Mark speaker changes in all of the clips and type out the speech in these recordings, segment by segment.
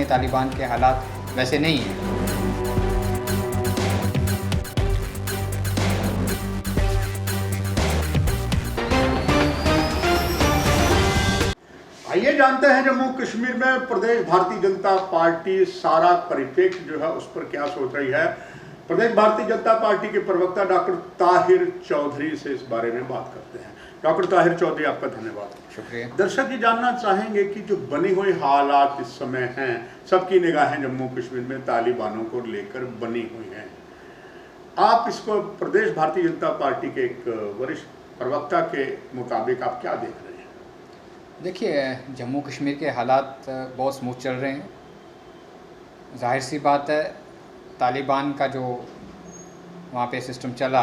Speaker 1: देखें तालिबान के हालात वैसे नहीं हैं।
Speaker 2: आइए जानते हैं जम्मू कश्मीर में प्रदेश भारतीय जनता पार्टी सारा परिप्रेक्ष्य जो है उस पर क्या सोच रही है। प्रदेश भारतीय जनता पार्टी के प्रवक्ता डॉक्टर ताहिर चौधरी से इस बारे में बात करते हैं। डॉक्टर ताहिर चौधरी, आपका धन्यवाद।
Speaker 1: शुक्रिया।
Speaker 2: दर्शक ये जानना चाहेंगे कि जो बनी हुई हालात इस समय हैं, सबकी निगाहें जम्मू कश्मीर में तालिबानों को लेकर बनी हुई हैं। आप इसको प्रदेश भारतीय जनता पार्टी के एक वरिष्ठ प्रवक्ता के मुताबिक आप क्या देख रहे हैं?
Speaker 1: देखिए, जम्मू कश्मीर के हालात बहुत स्मूथ चल रहे हैं। जाहिर सी बात है, तालिबान का जो वहाँ पे सिस्टम चला,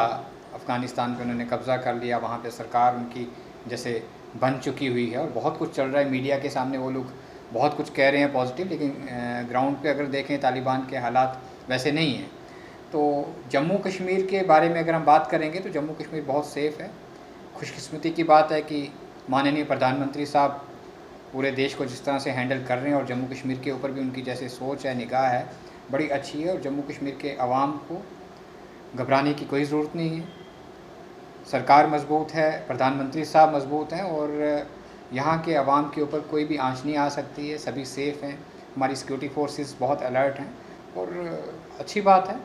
Speaker 1: अफ़गानिस्तान पे उन्होंने कब्ज़ा कर लिया, वहाँ पे सरकार उनकी जैसे बन चुकी हुई है और बहुत कुछ चल रहा है। मीडिया के सामने वो लोग बहुत कुछ कह रहे हैं पॉजिटिव, लेकिन ग्राउंड पे अगर देखें तालिबान के हालात वैसे नहीं हैं। तो जम्मू कश्मीर के बारे में अगर हम बात करेंगे तो जम्मू कश्मीर बहुत सेफ़ है। खुशकिस्मती की बात है कि माननीय प्रधानमंत्री साहब पूरे देश को जिस तरह से हैंडल कर रहे हैं और जम्मू कश्मीर के ऊपर भी उनकी जैसे सोच है, निगाह है, बड़ी अच्छी है। और जम्मू कश्मीर के आवाम को घबराने की कोई ज़रूरत नहीं है। सरकार मजबूत है, प्रधानमंत्री साहब मजबूत हैं और यहाँ के आवाम के ऊपर कोई भी आँच नहीं आ सकती है। सभी सेफ़ हैं। हमारी सिक्योरिटी फोर्सेस बहुत अलर्ट हैं और अच्छी बात है।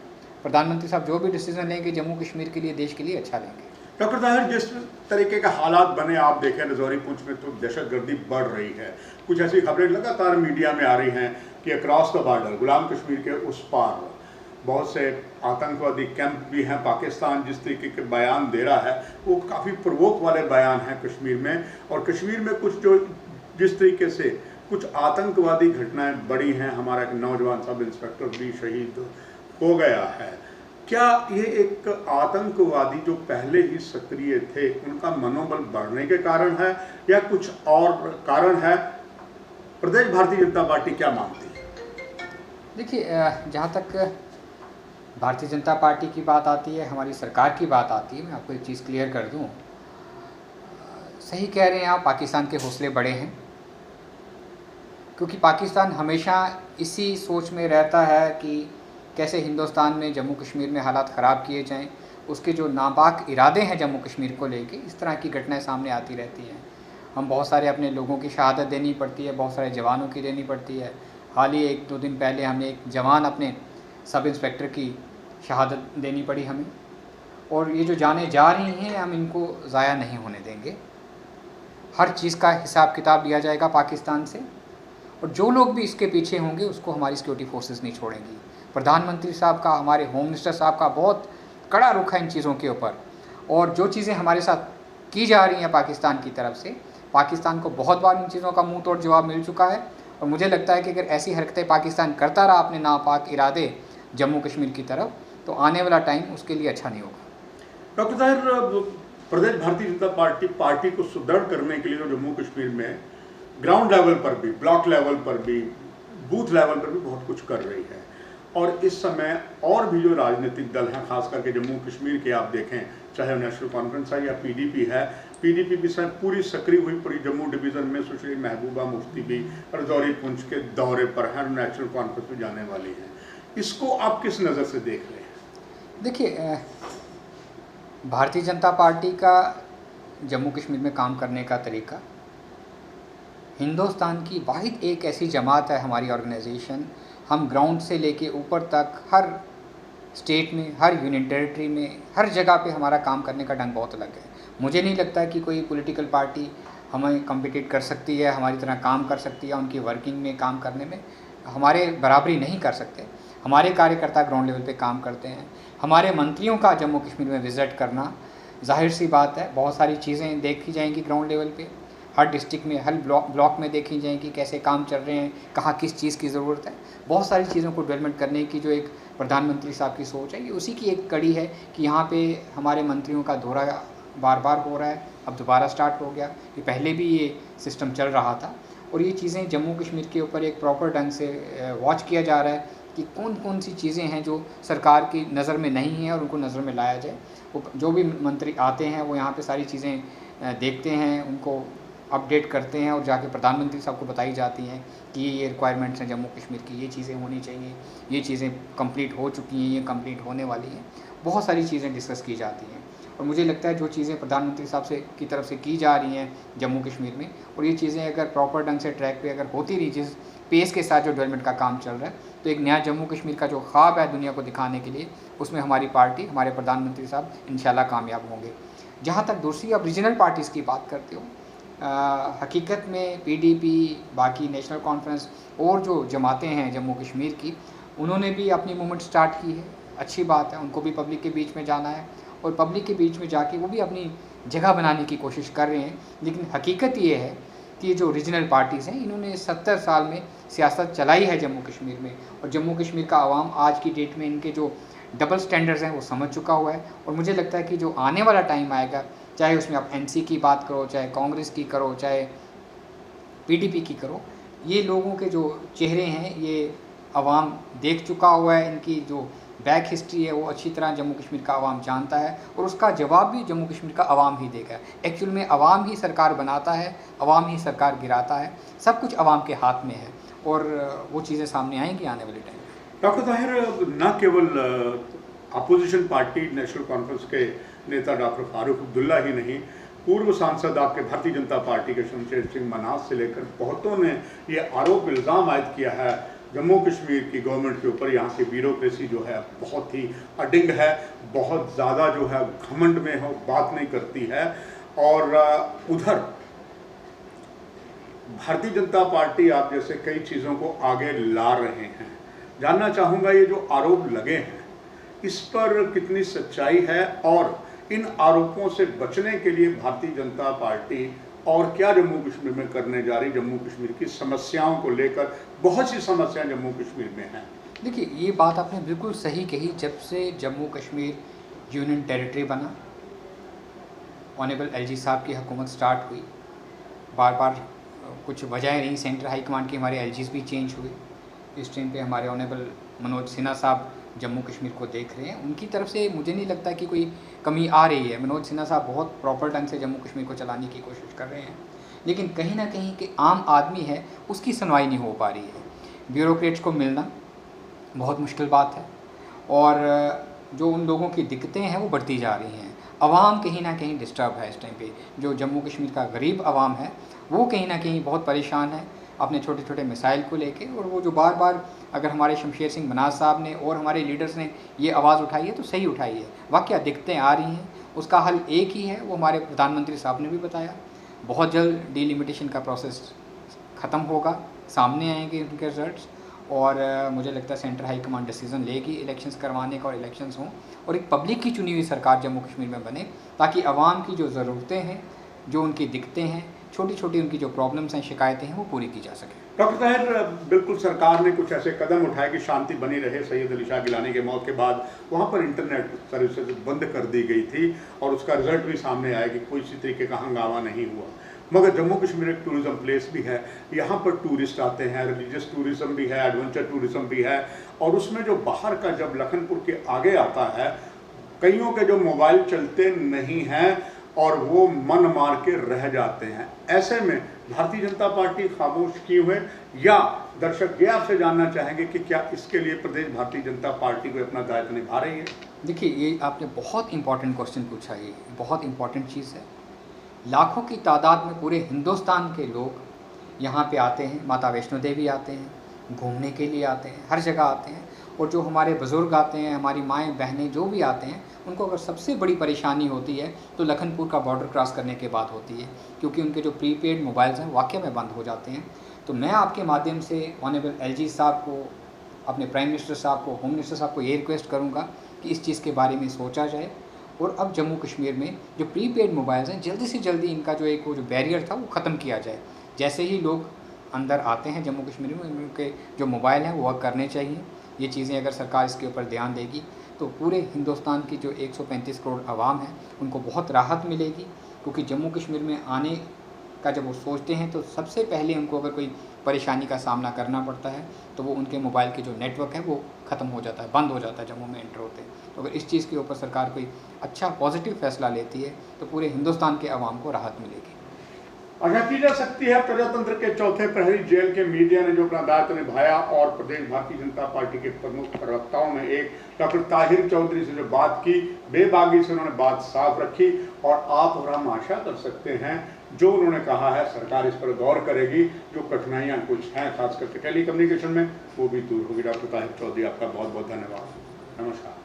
Speaker 1: प्रधानमंत्री साहब जो भी डिसीज़न लेंगे जम्मू कश्मीर के लिए, देश के लिए अच्छा लेंगे।
Speaker 2: डॉक्टर ताहिर, जिस तरीके के हालात बने आप देखें, रजौरी पुंछ में तो दहशतगर्दी बढ़ रही है। कुछ ऐसी खबरें लगातार मीडिया में आ रही हैं कि अक्रॉस द बॉर्डर, गुलाम कश्मीर के उस पार बहुत से आतंकवादी कैंप भी हैं। पाकिस्तान जिस तरीके के बयान दे रहा है वो काफ़ी प्रवोक वाले बयान हैं कश्मीर में। और कश्मीर में कुछ जो जिस तरीके से कुछ आतंकवादी घटनाएँ बढ़ी हैं, हमारा एक नौजवान सब इंस्पेक्टर भी शहीद हो गया है। क्या ये एक आतंकवादी जो पहले ही सक्रिय थे उनका मनोबल बढ़ने के कारण है या कुछ और कारण है? प्रदेश भारतीय जनता पार्टी क्या मानती है?
Speaker 1: देखिए, जहाँ तक भारतीय जनता पार्टी की बात आती है, हमारी सरकार की बात आती है, मैं आपको एक चीज़ क्लियर कर दूँ। सही कह रहे हैं आप, पाकिस्तान के हौसले बड़े हैं, क्योंकि पाकिस्तान हमेशा इसी सोच में रहता है कि कैसे हिंदुस्तान में जम्मू कश्मीर में हालात ख़राब किए जाएं। उसके जो नापाक इरादे हैं जम्मू कश्मीर को लेके, इस तरह की घटनाएं सामने आती रहती हैं। हम बहुत सारे अपने लोगों की शहादत देनी पड़ती है, बहुत सारे जवानों की देनी पड़ती है। हाल ही 1-2 दिन पहले हमने एक जवान अपने सब इंस्पेक्टर की शहादत देनी पड़ी हमें। और ये जो जानें जा रही हैं, हम इनको ज़ाया नहीं होने देंगे। हर चीज़ का हिसाब किताब लिया जाएगा पाकिस्तान से, और जो लोग भी इसके पीछे होंगे उसको हमारी सिक्योरिटी फोर्सेस नहीं छोड़ेंगी। प्रधानमंत्री साहब का, हमारे होम मिनिस्टर साहब का बहुत कड़ा रुख है इन चीज़ों के ऊपर। और जो चीज़ें हमारे साथ की जा रही हैं पाकिस्तान की तरफ से, पाकिस्तान को बहुत बार इन चीज़ों का मुंह तोड़ जवाब मिल चुका है। और मुझे लगता है कि अगर ऐसी हरकतें पाकिस्तान करता रहा अपने नापाक इरादे जम्मू कश्मीर की तरफ, तो आने वाला टाइम उसके लिए अच्छा नहीं होगा।
Speaker 2: डॉक्टर ताहिर, प्रदेश भारतीय जनता पार्टी को सुदृढ़ करने के लिए जो जम्मू कश्मीर में ग्राउंड लेवल पर भी, ब्लॉक लेवल पर भी, बूथ लेवल पर भी बहुत कुछ कर रही है। और इस समय और भी जो राजनीतिक दल हैं, खास करके जम्मू कश्मीर के आप देखें, चाहे नेशनल कॉन्फ्रेंस है या पीडीपी है, पीडीपी भी पूरी सक्रिय हुई पूरी जम्मू डिवीज़न में। सुश्री महबूबा मुफ्ती भी रजौरी पुंछ के दौरे पर हैं, नेशनल कॉन्फ्रेंस में जाने वाली हैं। इसको आप किस नज़र से देख रहे हैं?
Speaker 1: देखिए, भारतीय जनता पार्टी का जम्मू कश्मीर में काम करने का तरीका, हिंदुस्तान की वाहिद एक ऐसी जमात है हमारी ऑर्गेनाइजेशन, हम ग्राउंड से लेके ऊपर तक हर स्टेट में, हर यूनियन टेरिटरी में, हर जगह पे हमारा काम करने का ढंग बहुत अलग है। मुझे नहीं लगता कि कोई पॉलिटिकल पार्टी हमें कम्पिटिट कर सकती है, हमारी तरह काम कर सकती है, उनकी वर्किंग में, काम करने में हमारे बराबरी नहीं कर सकते। हमारे कार्यकर्ता ग्राउंड लेवल पे काम करते हैं। हमारे मंत्रियों का जम्मू कश्मीर में विज़िट करना, जाहिर सी बात है, बहुत सारी चीज़ें देखी जाएंगी ग्राउंड लेवल पे। हर डिस्ट्रिक्ट में, हर ब्लॉक में देखी जाएंगी कैसे काम चल रहे हैं, कहाँ किस चीज़ की ज़रूरत है। बहुत सारी चीज़ों को डेवलपमेंट करने की जो एक प्रधानमंत्री साहब की सोच है, ये उसी की एक कड़ी है कि यहाँ पे हमारे मंत्रियों का दौरा बार बार हो रहा है, अब दोबारा स्टार्ट हो गया। ये पहले भी ये सिस्टम चल रहा था और ये चीज़ें जम्मू कश्मीर के ऊपर एक प्रॉपर ढंग से वॉच किया जा रहा है कि कौन कौन सी चीज़ें हैं जो सरकार की नज़र में नहीं हैं और उनको नज़र में लाया जाए। वो जो भी मंत्री आते हैं वो यहाँ पे सारी चीज़ें देखते हैं, उनको अपडेट करते हैं और जाके प्रधानमंत्री साहब को बताई जाती हैं कि ये रिक्वायरमेंट्स हैं जम्मू कश्मीर की, ये चीज़ें होनी चाहिए, ये चीज़ें कंप्लीट हो चुकी हैं, ये कंप्लीट होने वाली हैं। बहुत सारी चीज़ें डिस्कस की जाती हैं और मुझे लगता है जो चीज़ें प्रधानमंत्री साहब से की तरफ से की जा रही हैं जम्मू कश्मीर में, और ये चीज़ें अगर प्रॉपर ढंग से ट्रैक पे अगर होती रही, जिस पेस के साथ जो डेवलपमेंट का काम चल रहा है, तो एक नया जम्मू कश्मीर का जो ख्वाब है दुनिया को दिखाने के लिए, उसमें हमारी पार्टी, हमारे प्रधानमंत्री साहब इंशाल्लाह कामयाब होंगे। जहाँ तक दूसरी आप रीजनल पार्टीज़ की बात करते हो, हकीकत में पीडीपी, बाकी नेशनल कॉन्फ्रेंस और जो जमातें हैं जम्मू कश्मीर की, उन्होंने भी अपनी मूवमेंट स्टार्ट की है। अच्छी बात है, उनको भी पब्लिक के बीच में जाना है और पब्लिक के बीच में जाके वो भी अपनी जगह बनाने की कोशिश कर रहे हैं। लेकिन हकीकत ये है कि जो रीजनल पार्टीज़ हैं, इन्होंने 70 साल में सियासत चलाई है जम्मू कश्मीर में, और जम्मू कश्मीर का आवाम आज की डेट में इनके जो डबल स्टैंडर्ड्स हैं वो समझ चुका हुआ है। और मुझे लगता है कि जो आने वाला टाइम आएगा, चाहे उसमें आप एनसी की बात करो, चाहे कांग्रेस की करो, चाहे पीडीपी की करो, ये लोगों के जो चेहरे हैं ये आवाम देख चुका हुआ है। इनकी जो बैक हिस्ट्री है वो अच्छी तरह जम्मू कश्मीर का आवाम जानता है, और उसका जवाब भी जम्मू कश्मीर का आवाम ही देगा। एक्चुअल में आवाम ही सरकार बनाता है, आवाम ही सरकार गिराता है, सब कुछ आवाम के हाथ में है, और वो चीज़ें सामने आएंगी आने वाले टाइम में।
Speaker 2: डॉक्टर ताहिर, न केवल अपोजिशन पार्टी नेशनल कॉन्फ्रेंस के नेता डॉक्टर फारूक अब्दुल्ला ही नहीं, पूर्व सांसद आपके भारतीय जनता पार्टी के शमशेर सिंह मनास से लेकर बहुतों ने ये आरोप इल्ज़ाम आयद किया है जम्मू कश्मीर की गवर्नमेंट के ऊपर, यहाँ की ब्यूरोक्रेसी जो है बहुत ही अडिंग है, बहुत ज़्यादा जो है घमंड में हो, बात नहीं करती है। और उधर भारतीय जनता पार्टी आप जैसे कई चीज़ों को आगे ला रहे हैं। जानना चाहूँगा ये जो आरोप लगे हैं इस पर कितनी सच्चाई है, और इन आरोपों से बचने के लिए भारतीय जनता पार्टी और क्या जम्मू कश्मीर में करने जा रही, जम्मू कश्मीर की समस्याओं को लेकर। बहुत सी समस्याएं जम्मू कश्मीर में हैं।
Speaker 1: देखिए, ये बात आपने बिल्कुल सही कही। जब से जम्मू कश्मीर यूनियन टेरिटरी बना, ऑनरेबल एलजी साहब की हुकूमत स्टार्ट हुई, बार बार कुछ वजह नहीं, सेंट्रल हाई कमांड के हमारे एलजीज भी चेंज हुए। इस टाइम पे हमारे ऑनरेबल मनोज सिन्हा साहब जम्मू कश्मीर को देख रहे हैं। उनकी तरफ से मुझे नहीं लगता कि कोई कमी आ रही है। मनोज सिन्हा साहब बहुत प्रॉपर ढंग से जम्मू कश्मीर को चलाने की कोशिश कर रहे हैं, लेकिन कहीं ना कहीं कि आम आदमी है उसकी सुनवाई नहीं हो पा रही है। ब्यूरोक्रेट्स को मिलना बहुत मुश्किल बात है, और जो उन लोगों की दिक्कतें हैं वो बढ़ती जा रही हैं। आवाम कहीं ना कहीं डिस्टर्ब है इस टाइम पे। जो जम्मू कश्मीर का गरीब आवाम है वो कहीं ना कहीं बहुत परेशान है अपने छोटे छोटे मिसाइल को लेके, और वो जो बार बार अगर हमारे शमशेर सिंह मनास साहब ने और हमारे लीडर्स ने ये आवाज़ उठाई है तो सही उठाई है। वाकई दिक्कतें आ रही हैं, उसका हल एक ही है, वो हमारे प्रधानमंत्री साहब ने भी बताया। बहुत जल्द डिलिमिटेशन का प्रोसेस ख़त्म होगा, सामने आएंगे उनके रिजल्ट्स, और मुझे लगता है सेंट्रल हाई कमांड डिसीजन लेगी इलेक्शंस करवाने का, और इलेक्शंस हों और एक पब्लिक की चुनी हुई सरकार जम्मू कश्मीर में बने, ताकि आवाम की जो ज़रूरतें हैं, जो उनकी दिक्कतें हैं, छोटी छोटी उनकी जो प्रॉब्लम्स हैं, शिकायतें हैं, वो पूरी की जा सके।
Speaker 2: डॉक्टर ताहिर, बिल्कुल सरकार ने कुछ ऐसे कदम उठाए कि शांति बनी रहे। सैयद अली शाह गिलानी के मौत के बाद वहाँ पर इंटरनेट सर्विसेज बंद कर दी गई थी, और उसका रिजल्ट भी सामने आया कि कोई इसी तरीके का हंगामा नहीं हुआ। मगर जम्मू कश्मीर एक टूरिज़म प्लेस भी है, यहाँ पर टूरिस्ट आते हैं, रिलीजियस टूरिज़म भी है, एडवेंचर टूरिज़म भी है, और उसमें जो बाहर का जब लखनपुर के आगे आता है, कईयों के जो मोबाइल चलते नहीं हैं और वो मन मार के रह जाते हैं। ऐसे में भारतीय जनता पार्टी खामोश क्यों है, या दर्शक ये आपसे जानना चाहेंगे कि क्या इसके लिए प्रदेश भारतीय जनता पार्टी को अपना दायित्व निभा रही है?
Speaker 1: देखिए, ये आपने बहुत इंपॉर्टेंट क्वेश्चन पूछा, ये बहुत इंपॉर्टेंट चीज़ है। लाखों की तादाद में पूरे हिंदुस्तान के लोग यहाँ पे आते हैं, माता वैष्णो देवी आते हैं, घूमने के लिए आते हैं, हर जगह आते हैं, और जो हमारे बुज़ुर्ग आते हैं, हमारी माएँ बहनें जो भी आते हैं, उनको अगर सबसे बड़ी परेशानी होती है तो लखनपुर का बॉर्डर क्रॉस करने के बाद होती है, क्योंकि उनके जो प्रीपेड मोबाइल्स हैं वाकई में बंद हो जाते हैं। तो मैं आपके माध्यम से ऑनरेबल एलजी साहब को, अपने प्राइम मिनिस्टर साहब को, होम मिनिस्टर साहब को ये रिक्वेस्ट करूँगा कि इस चीज़ के बारे में सोचा जाए, और अब जम्मू कश्मीर में जो प्रीपेड मोबाइल्स हैं, जल्दी से जल्दी इनका जो एक वो जो बैरियर था वो ख़त्म किया जाए। जैसे ही लोग अंदर आते हैं जम्मू कश्मीर में, उनके जो मोबाइल हैं वो वर्क करने चाहिए। ये चीज़ें अगर सरकार इसके ऊपर ध्यान देगी तो पूरे हिंदुस्तान की जो 135 करोड़ आवाम है उनको बहुत राहत मिलेगी, क्योंकि जम्मू कश्मीर में आने का जब वो सोचते हैं तो सबसे पहले उनको अगर कोई परेशानी का सामना करना पड़ता है तो वो उनके मोबाइल के जो नेटवर्क है वो ख़त्म हो जाता है, बंद हो जाता है जम्मू में एंटर होते हैं। तो अगर इस चीज़ के ऊपर सरकार कोई अच्छा पॉजिटिव फैसला लेती है तो पूरे हिंदुस्तान के आवाम को राहत मिलेगी।
Speaker 2: आशा की जा सकती है प्रजातंत्र के चौथे प्रहरी जेल के मीडिया ने जो अपना दायित्व निभाया और प्रदेश भारतीय जनता पार्टी के प्रमुख प्रवक्ताओं में एक डॉक्टर ताहिर चौधरी से जो बात की, बेबागी से उन्होंने बात साफ रखी और आप और हम आशा कर सकते हैं जो उन्होंने कहा है सरकार इस पर गौर करेगी। जो कठिनाइयाँ कुछ हैं खास करके टेली कम्युनिकेशन में वो भी दूर होगी। डॉक्टर ताहिर चौधरी आपका बहुत बहुत धन्यवाद। नमस्कार।